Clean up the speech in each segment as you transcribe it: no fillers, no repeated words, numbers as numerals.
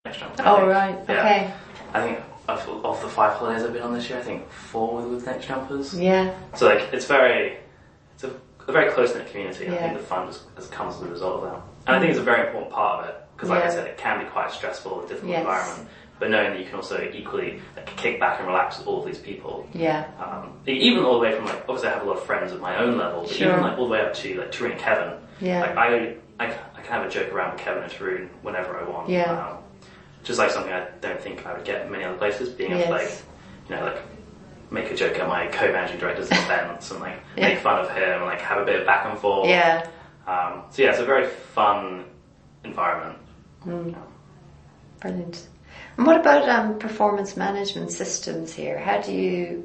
next jump. Oh, right. Yeah. Okay. I think of the 5 holidays I've been on this year, I think 4 were with next jumpers. Yeah. So like it's a very close knit community. And Yeah. I think the fun just comes as a result of that. And I think it's a very important part of it because, like I said, it can be quite a stressful, difficult environment. But knowing that you can also equally kick back and relax with all of these people. Yeah. Even all the way from obviously I have a lot of friends at my own level, but even all the way up to Tarun and Kevin. Yeah. I can have a joke around with Kevin and Tarun whenever I want. Yeah. Just something I don't think I would get in many other places. Being able to make a joke at my co-managing director's expense and make fun of him and have a bit of back and forth. Yeah. So it's a very fun environment. Brilliant. And what about performance management systems here? How do you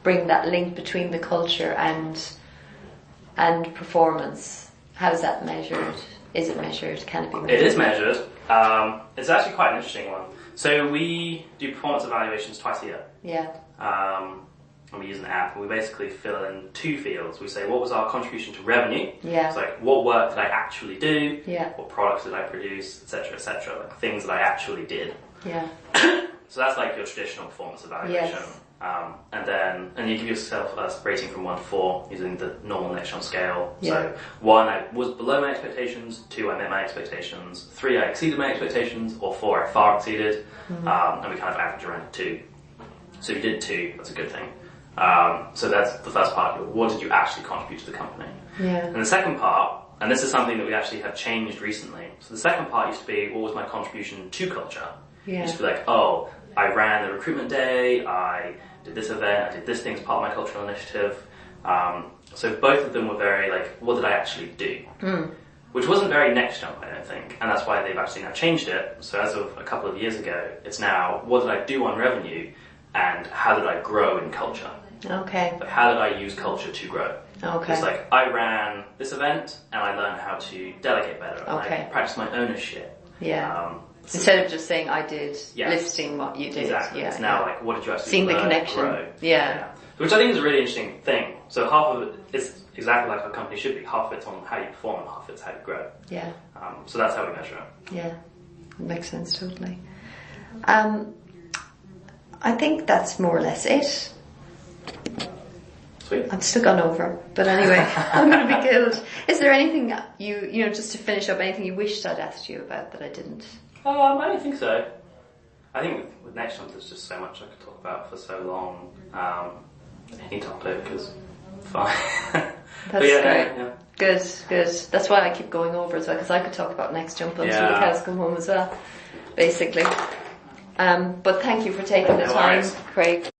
bring that link between the culture and performance? How is that measured? Is it measured? Can it be measured? It is measured. It's actually quite an interesting one. So we do performance evaluations twice a year. Yeah. And we use an app, and we basically fill in 2 fields. We say, what was our contribution to revenue? Yeah. So what work did I actually do? Yeah. What products did I produce, etc., etc., things that I actually did. Yeah. So that's your traditional performance evaluation. Yes. And you give yourself a rating from 1 to 4 using the normal next jump scale. Yeah. So 1, I was below my expectations, 2, I met my expectations, 3, I exceeded my expectations, or 4, I far exceeded. And we kind of average around 2. So if you did 2, that's a good thing. So that's the first part. What did you actually contribute to the company? Yeah. And the second part, and this is something that we actually have changed recently. So the second part used to be, what was my contribution to culture? Yeah. It used to be I ran the recruitment day, I did this event, I did this thing as part of my cultural initiative. So both of them were very what did I actually do? Which wasn't very next jump, I don't think. And that's why they've actually now changed it. So as of a couple of years ago, it's now, what did I do on revenue? And how did I grow in culture? Okay. But how did I use culture to grow? Okay. It's I ran this event and I learned how to delegate better. And Okay. I practiced my ownership. Yeah. Instead of just saying I did, Yes. listing what you did. Exactly. Yeah. It's now what did you actually seeing the learn, connection. grow? Yeah. Which I think is a really interesting thing. So half of it is exactly like a company should be. Half of it's on how you perform and half of it's how you grow. Yeah. So that's how we measure it. Yeah. Makes sense totally. I think that's more or less it. Sweet. I'm still gone over, but anyway, I'm going to be killed. Is there anything you just to finish up, anything you wished I'd asked you about that I didn't? I don't think so. I think with next month there's just so much I could talk about for so long. Any topic is fine. That's but great. Yeah. Good. That's why I keep going over as well, because I could talk about next jump until the cows come home as well, basically. But thank you for taking the time, worries. Craig.